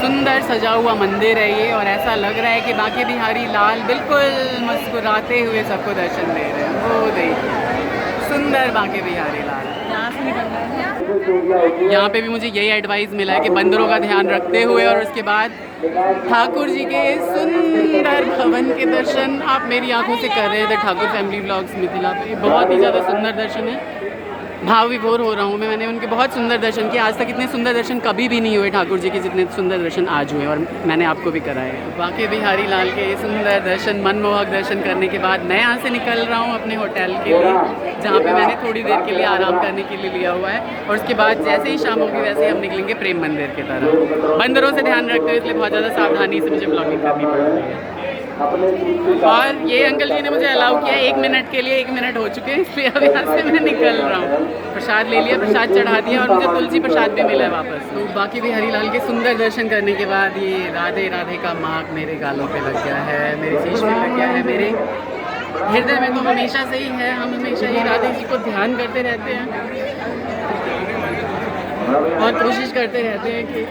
सुंदर सजा हुआ मंदिर है ये, और ऐसा लग रहा है कि बांके बिहारी लाल बिल्कुल मुस्कुराते हुए सबको दर्शन दे रहे हैं। वो देखिए सुंदर बांके बिहारी लाल। यहाँ पे भी मुझे यही एडवाइस मिला है कि बंदरों का ध्यान रखते हुए और उसके बाद ठाकुर जी के सुंदर भवन के दर्शन आप मेरी आंखों से कर रहे थे। ठाकुर फैमिली व्लॉग्स मिथिला पे बहुत ही ज़्यादा सुंदर दर्शन है। भाव विभोर हो रहा हूँ मैंने उनके बहुत सुंदर दर्शन किए। आज तक इतने सुंदर दर्शन कभी भी नहीं हुए ठाकुर जी के जितने सुंदर दर्शन आज हुए, और मैंने आपको भी कराए। बांके बिहारी लाल के सुंदर दर्शन, मनमोहक दर्शन करने के बाद मैं यहाँ से निकल रहा हूँ अपने होटल के लिए, जहाँ पे मैंने थोड़ी देर के लिए आराम करने के लिए लिया हुआ है। और उसके बाद जैसे ही शाम होगी वैसे ही हम निकलेंगे प्रेम मंदिर की तरफ। बंदरों से ध्यान रखते हुए, इसलिए बहुत ज़्यादा सावधानी से मुझे ब्लॉगिंग करनी पड़ रही है। और ये अंकल जी ने मुझे अलाउ किया 1 मिनट के लिए। 1 मिनट हो चुके हैं, इसलिए अब यहाँ से मैं निकल रहा हूँ। प्रसाद ले लिया, प्रसाद चढ़ा दिया, और मुझे तुलसी प्रसाद भी मिला है वापस। तो बांके बिहारी लाल के सुंदर दर्शन करने के बाद ये राधे राधे का मार्ग मेरे गालों पे लग गया है, मेरे शीश पे लग गया है, मेरे हृदय में तो हमेशा से ही है। हम हमेशा ही राधे जी को ध्यान करते रहते हैं और कोशिश करते रहते हैं कि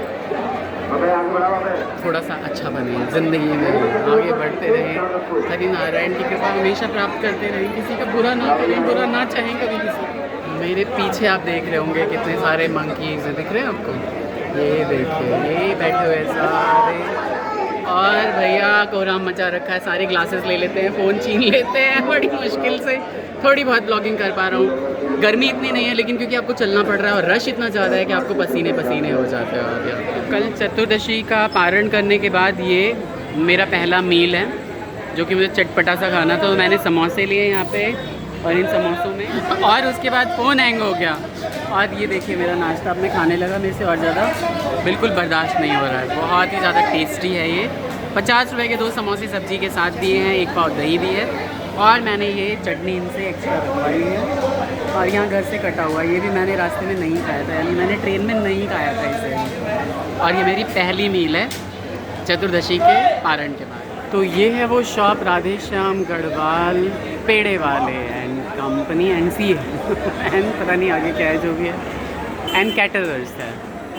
थोड़ा सा अच्छा बने ज़िंदगी में, आगे बढ़ते रहें, हरि नारायण की कृपा हमेशा प्राप्त करते रहें, किसी का बुरा ना करें, बुरा ना चाहें कभी किसी। मेरे पीछे आप देख रहे होंगे कितने सारे मंकीज़ दिख रहे हैं आपको, ये देखिए, ये बैठे हुए सारे। और भैया कोहराम मचा रखा है, सारे ग्लासेस ले लेते हैं, फ़ोन छीन लेते हैं। बड़ी मुश्किल से थोड़ी बहुत ब्लॉगिंग कर पा रहा हूँ। गर्मी इतनी नहीं है, लेकिन क्योंकि आपको चलना पड़ रहा है और रश इतना ज़्यादा है कि आपको पसीने पसीने हो जाते हो। कल चतुर्दशी का पारण करने के बाद ये मेरा पहला मील है, जो कि मुझे चटपटा सा खाना था। तो मैंने समोसे लिए यहाँ पे, और इन समोसों में, और उसके बाद फ़ोन हैंग हो गया। और ये देखिए मेरा नाश्ता अब मैं खाने लगा, मेरे से और ज़्यादा बिल्कुल बर्दाश्त नहीं हो रहा है। बहुत ही ज़्यादा टेस्टी है ये। 50 रुपये के 2 समोसे सब्जी के साथ दिए हैं, 1 पाव दही भी है, और मैंने ये चटनी इनसे एक्स्ट्रा रखवाई है। और यहाँ घर से कटा हुआ, ये भी मैंने रास्ते में नहीं खाया था, यानी मैंने ट्रेन में नहीं खाया था इसे। और ये मेरी पहली मील है चतुर्दशी के पारण के बाद। तो ये है वो शॉप, राधे श्याम गढ़वाल पेड़े वाले एंड कंपनी, NC एंड पता नहीं आगे क्या है, जो भी है, एंड कैटरर्स है।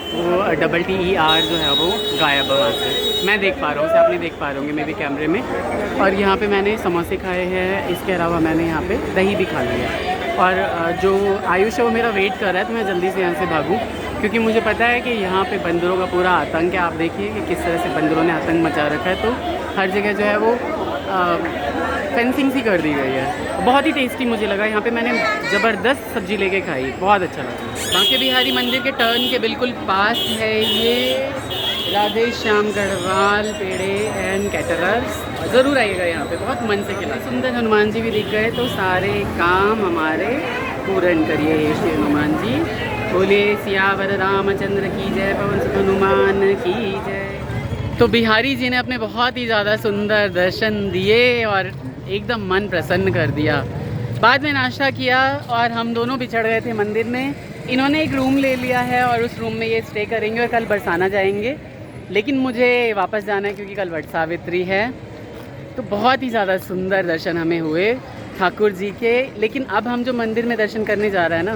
वो TTER जो है वो गायब है वहाँ से, मैं देख पा रहा हूँ, उसे आप नहीं देख पा रहे होंगे मे भी कैमरे में। और यहाँ पे मैंने समोसे खाए हैं, इसके अलावा मैंने यहाँ पे दही भी खा लिया। और जो आयुष है वो मेरा वेट कर रहा है, तो मैं जल्दी से यहाँ से भागूँ, क्योंकि मुझे पता है कि यहाँ पे बंदरों का पूरा आतंक है। आप देखिए कि किस तरह से बंदरों ने आतंक मचा रखा है। तो हर जगह जो है वो फेंसिंग सी कर दी गई है। बहुत ही टेस्टी मुझे लगा। यहाँ पे मैंने ज़बरदस्त सब्जी लेके खाई, बहुत अच्छा लगा। बांके बिहारी मंदिर के टर्न के बिल्कुल पास है ये राधे श्याम गढ़वाल पेड़े एंड कैटरर्स। ज़रूर आइएगा यहाँ पे, बहुत मन से खिला। सुंदर हनुमान जी भी दिख गए, तो सारे काम हमारे पूर्ण करिए हे श्री हनुमान जी। बोले सियावर रामचंद्र की जय, पवन सुत हनुमान की जय। तो बिहारी जी ने अपने बहुत ही ज़्यादा सुंदर दर्शन दिए और एकदम मन प्रसन्न कर दिया। बाद में नाश्ता किया और हम दोनों बिछड़ गए थे मंदिर में। इन्होंने एक रूम ले लिया है और उस रूम में ये स्टे करेंगे और कल बरसाना जाएंगे। लेकिन मुझे वापस जाना है क्योंकि कल वट सावित्री है। तो बहुत ही ज़्यादा सुंदर दर्शन हमें हुए ठाकुर जी के। लेकिन अब हम जो मंदिर में दर्शन करने जा रहे हैं ना,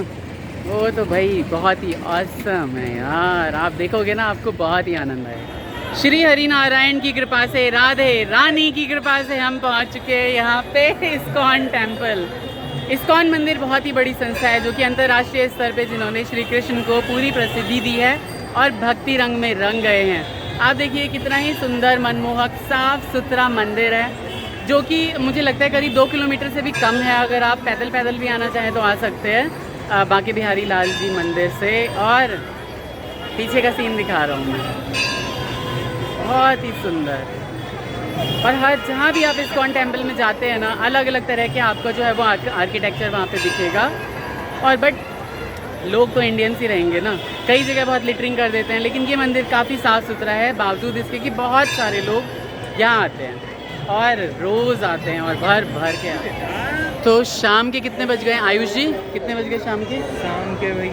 वो तो भाई बहुत ही ऑसम है यार। आप देखोगे ना, आपको बहुत ही आनंद आएगा। श्री हरि नारायण की कृपा से, राधे रानी की कृपा से हम पहुंच चुके हैं यहाँ पे इस्कॉन टेम्पल। इस्कॉन मंदिर बहुत ही बड़ी संस्था है जो कि अंतर्राष्ट्रीय स्तर पे जिन्होंने श्री कृष्ण को पूरी प्रसिद्धि दी है और भक्ति रंग में रंग गए हैं। आप देखिए कितना ही सुंदर, मनमोहक, साफ सुथरा मंदिर है, जो कि मुझे लगता है करीब 2 किलोमीटर से भी कम है। अगर आप पैदल भी आना चाहें तो आ सकते हैं बांके बिहारी लाल जी मंदिर से। और पीछे का सीन दिखा रहा हूँ मैं, बहुत ही सुंदर। और हर जहाँ भी आप इस्कॉन टेम्पल में जाते हैं ना, अलग अलग तरह के आपको जो है वो आर्किटेक्चर वहाँ पे दिखेगा। और बट लोग तो इंडियंस ही रहेंगे ना, कई जगह बहुत लिटरिंग कर देते हैं, लेकिन ये मंदिर काफ़ी साफ़ सुथरा है, बावजूद इसके कि बहुत सारे लोग यहाँ आते हैं और रोज़ आते हैं और भर भर के आते हैं। तो शाम के कितने बज गए आयुष जी? कितने बज गए शाम के? शाम के भाई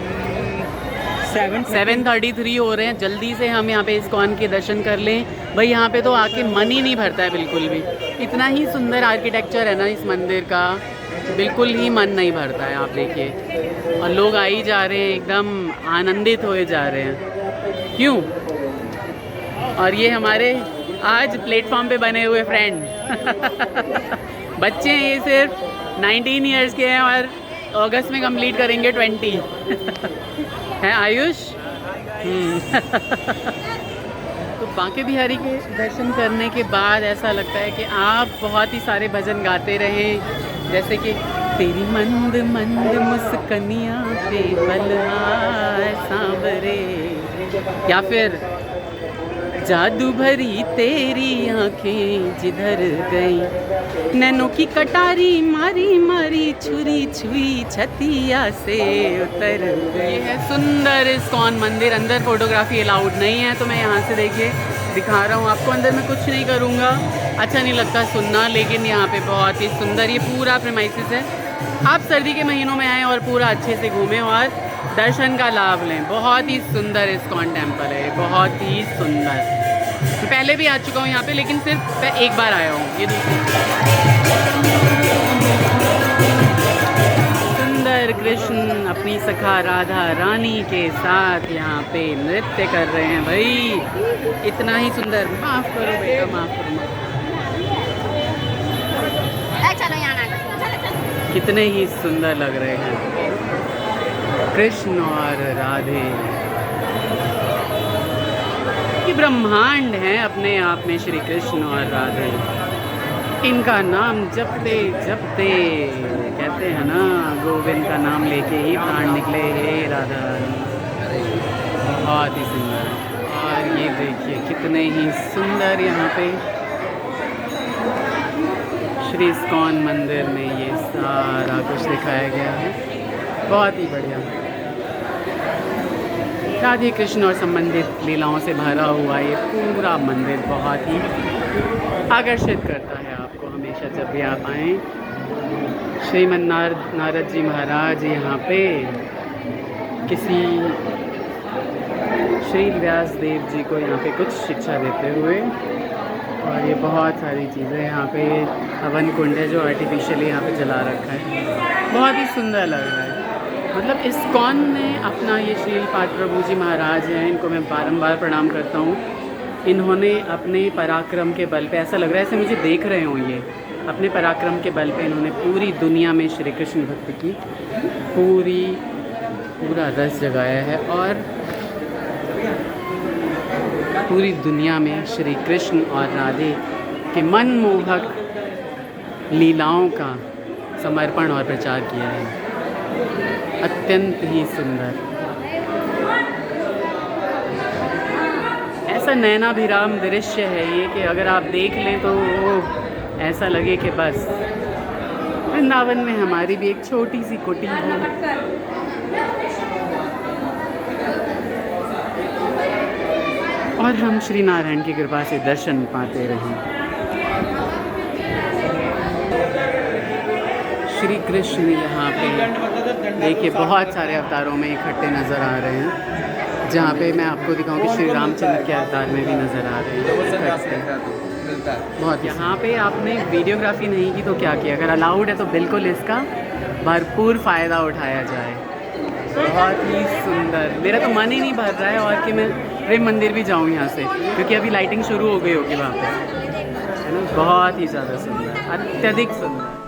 7:33 हो रहे हैं। जल्दी से हम यहाँ पे इस्कॉन के दर्शन कर लें। भाई यहाँ पे तो आके मन ही नहीं भरता है बिल्कुल भी। इतना ही सुंदर आर्किटेक्चर है ना इस मंदिर का, बिल्कुल ही मन नहीं भरता है। आप देखिए, और लोग आ ही जा रहे हैं, एकदम आनंदित हुए जा रहे हैं। क्यों? और ये हमारे आज प्लेटफॉर्म पे बने हुए फ्रेंड बच्चे हैं, ये सिर्फ 19 इयर्स के हैं और अगस्त में कंप्लीट करेंगे 20 हैं आयुष। तो बांके बिहारी के दर्शन करने के बाद ऐसा लगता है कि आप बहुत ही सारे भजन गाते रहें, जैसे कि तेरी मंद मंद मुस्कनियाँ पे बलहार सांवरे, या फिर जादू भरी तेरी आँखें जिधर गई, नैनों की कटारी मारी मारी छुरी छुई छतिया से उतर गई। ये है सुंदर इस्कॉन मंदिर। अंदर फोटोग्राफी अलाउड नहीं है, तो मैं यहाँ से देखिए दिखा रहा हूँ आपको। अंदर मैं कुछ नहीं करूँगा, अच्छा नहीं लगता सुनना, लेकिन यहाँ पे बहुत ही सुंदर ये पूरा प्रेमाइसिस है। आप सर्दी के महीनों में आएँ और पूरा अच्छे से घूमें और दर्शन का लाभ लें। बहुत ही सुंदर इस्कॉन टेम्पल है, बहुत ही सुंदर। मैं पहले भी आ चुका हूँ यहाँ पे, लेकिन सिर्फ एक बार आया हूँ। ये सुंदर कृष्ण अपनी सखा राधा रानी के साथ यहाँ पे नृत्य कर रहे हैं भाई, इतना ही सुंदर। माफ़ करो बेटा, माफ़ करो। कितने ही सुंदर लग रहे हैं कृष्ण और राधे। ये ब्रह्मांड है अपने आप में श्री कृष्ण और राधे। इनका नाम जपते जपते, कहते हैं ना, गोविंद का नाम लेके ही प्राण निकले हे राधा। बहुत ही सुंदर। और ये देखिए कितने ही सुंदर यहाँ पे श्री इस्कॉन मंदिर में ये सारा कुछ दिखाया गया है। बहुत ही बढ़िया। राधे कृष्ण और संबंधित लीलाओं से भरा हुआ ये पूरा मंदिर बहुत ही आकर्षित करता है आपको हमेशा जब भी आप आएँ। श्रीमन नारद जी महाराज यहाँ पे किसी श्री व्यास देव जी को यहाँ पे कुछ शिक्षा देते हुए, और ये बहुत सारी चीज़ें यहाँ पे हवन कुंड है जो आर्टिफिशियली यहाँ पे जला रखा है। बहुत ही सुंदर लग रहा है। मतलब इस्कॉन ने अपना, ये श्रील पाद प्रभु जी महाराज हैं, इनको मैं बारंबार प्रणाम करता हूँ। इन्होंने अपने पराक्रम के बल पे, ऐसा लग रहा है ऐसे मुझे देख रहे हों, ये अपने पराक्रम के बल पे इन्होंने पूरी दुनिया में श्री कृष्ण भक्ति की पूरा रस जगाया है, और पूरी दुनिया में श्री कृष्ण और राधे के मनमोहक लीलाओं का समर्पण और प्रचार किया है। अत्यंत ही सुंदर। ऐसा नैनाभिराम दृश्य है ये कि अगर आप देख लें तो ऐसा लगे कि बस वृंदावन में हमारी भी एक छोटी सी कुटी हो। और हम श्री नारायण की कृपा से दर्शन पाते रहें। श्री कृष्ण यहाँ पे देखिए बहुत सारे अवतारों में इकट्ठे नज़र आ रहे हैं, जहाँ पे मैं आपको दिखाऊँ कि श्री रामचंद्र के अवतार में भी नज़र आ रहे हैं। बहुत यहाँ पे आपने वीडियोग्राफी नहीं की तो क्या किया? अगर अलाउड है तो बिल्कुल इसका भरपूर फ़ायदा उठाया जाए। बहुत ही सुंदर। मेरा तो मन ही नहीं भर रहा है और कि मैं प्रेम मंदिर भी जाऊँ यहाँ से, क्योंकि अभी लाइटिंग शुरू हो गई होगी वहाँ पे, है ना। बहुत ही ज़्यादा सुंदर, अत्यधिक सुंदर।